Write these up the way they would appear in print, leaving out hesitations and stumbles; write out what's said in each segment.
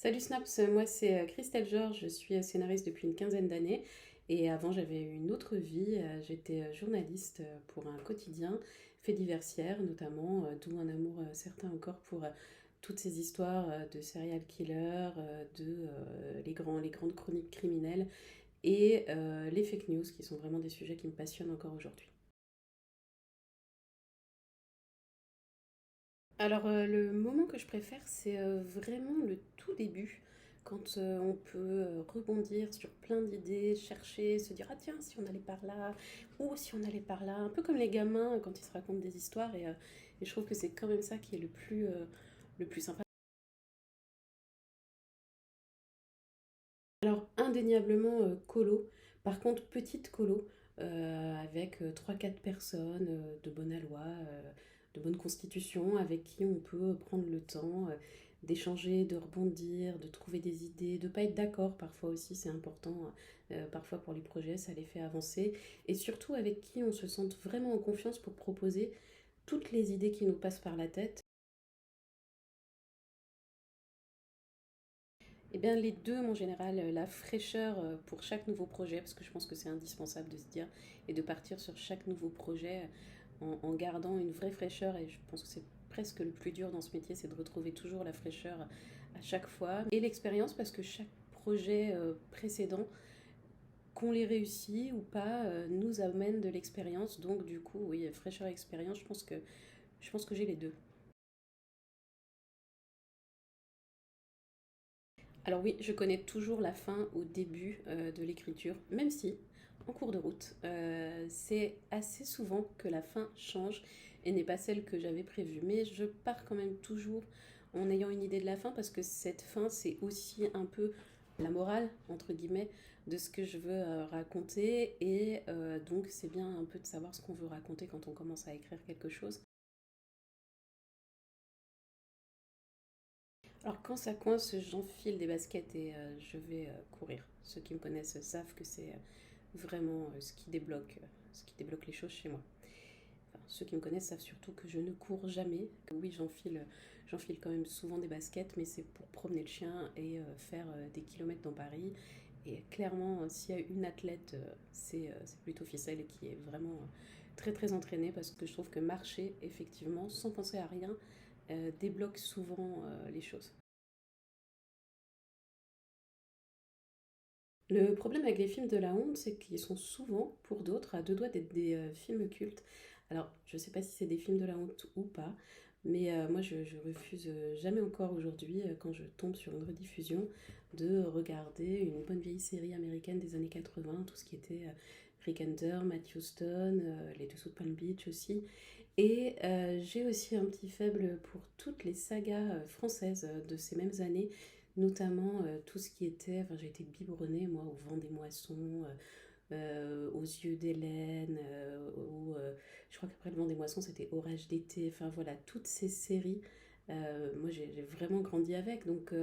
Salut Snaps, moi c'est Christelle Georges, je suis scénariste depuis une quinzaine d'années et avant j'avais une autre vie, j'étais journaliste pour un quotidien fait diversière notamment, d'où un amour certain encore pour toutes ces histoires de serial killers, les grandes chroniques criminelles et les fake news qui sont vraiment des sujets qui me passionnent encore aujourd'hui. Alors, le moment que je préfère, c'est vraiment le tout début, quand on peut rebondir sur plein d'idées, chercher, se dire ah tiens, si on allait par là, ou si on allait par là, un peu comme les gamins quand ils se racontent des histoires, et je trouve que c'est quand même ça qui est le plus sympa. Alors, indéniablement colo, par contre, petite colo, avec 3-4 personnes de bonne aloi, de bonne constitution, avec qui on peut prendre le temps d'échanger, de rebondir, de trouver des idées, de pas être d'accord, parfois aussi c'est important, parfois pour les projets ça les fait avancer, et surtout avec qui on se sente vraiment en confiance pour proposer toutes les idées qui nous passent par la tête. Eh bien, les deux, en général, la fraîcheur pour chaque nouveau projet, parce que je pense que c'est indispensable de se dire et de partir sur chaque nouveau projet en gardant une vraie fraîcheur. Et je pense que c'est presque le plus dur dans ce métier, c'est de retrouver toujours la fraîcheur à chaque fois. Et l'expérience, parce que chaque projet précédent, qu'on les réussit ou pas, nous amène de l'expérience. Donc, du coup, oui, fraîcheur et expérience, je pense que j'ai les deux. Alors oui, je connais toujours la fin au début de l'écriture, même si, en cours de route, c'est assez souvent que la fin change et n'est pas celle que j'avais prévue. Mais je pars quand même toujours en ayant une idée de la fin parce que cette fin, c'est aussi un peu la morale, entre guillemets, de ce que je veux raconter. Et donc, c'est bien un peu de savoir ce qu'on veut raconter quand on commence à écrire quelque chose. Alors quand ça coince, j'enfile des baskets et je vais courir. Ceux qui me connaissent savent que c'est vraiment ce qui débloque les choses chez moi. Enfin, ceux qui me connaissent savent surtout que je ne cours jamais. Que oui, j'enfile quand même souvent des baskets, mais c'est pour promener le chien et faire des kilomètres dans Paris. Et clairement, s'il y a une athlète, c'est plutôt Ficelle qui est vraiment très très entraînée parce que je trouve que marcher, effectivement, sans penser à rien, débloque souvent les choses. Le problème avec les films de la honte, c'est qu'ils sont souvent, pour d'autres, à deux doigts d'être des films cultes. Alors, je sais pas si c'est des films de la honte ou pas, mais moi je refuse jamais encore aujourd'hui, quand je tombe sur une rediffusion, de regarder une bonne vieille série américaine des années 80, tout ce qui était Rick Hunter, Matthew Stone, Les Dessous de Palm Beach aussi. Et j'ai aussi un petit faible pour toutes les sagas françaises de ces mêmes années, notamment tout ce qui était, enfin j'ai été biberonnée moi au vent des moissons, aux yeux d'Hélène, je crois qu'après le vent des moissons c'était Orage d'été, enfin voilà, toutes ces séries, moi j'ai vraiment grandi avec, donc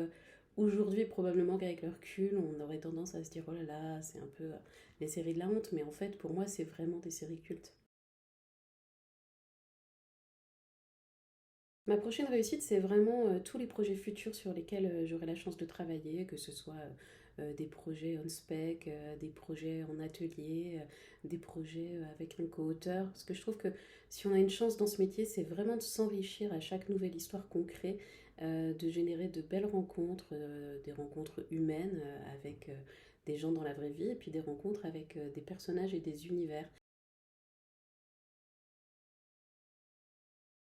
aujourd'hui probablement qu'avec le recul on aurait tendance à se dire oh là là c'est un peu les séries de la honte, mais en fait pour moi c'est vraiment des séries cultes. Ma prochaine réussite, c'est vraiment tous les projets futurs sur lesquels j'aurai la chance de travailler, que ce soit des projets on spec, des projets en atelier, des projets avec un co-auteur. Parce que je trouve que si on a une chance dans ce métier, c'est vraiment de s'enrichir à chaque nouvelle histoire qu'on crée, de générer de belles rencontres, des rencontres humaines avec des gens dans la vraie vie, et puis des rencontres avec des personnages et des univers.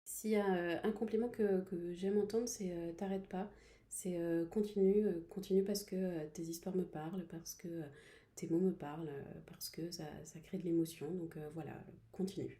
S'il y a un compliment que j'aime entendre, c'est t'arrêtes pas. C'est continue, continue parce que tes histoires me parlent, parce que tes mots me parlent, parce que ça crée de l'émotion. Donc voilà, continue.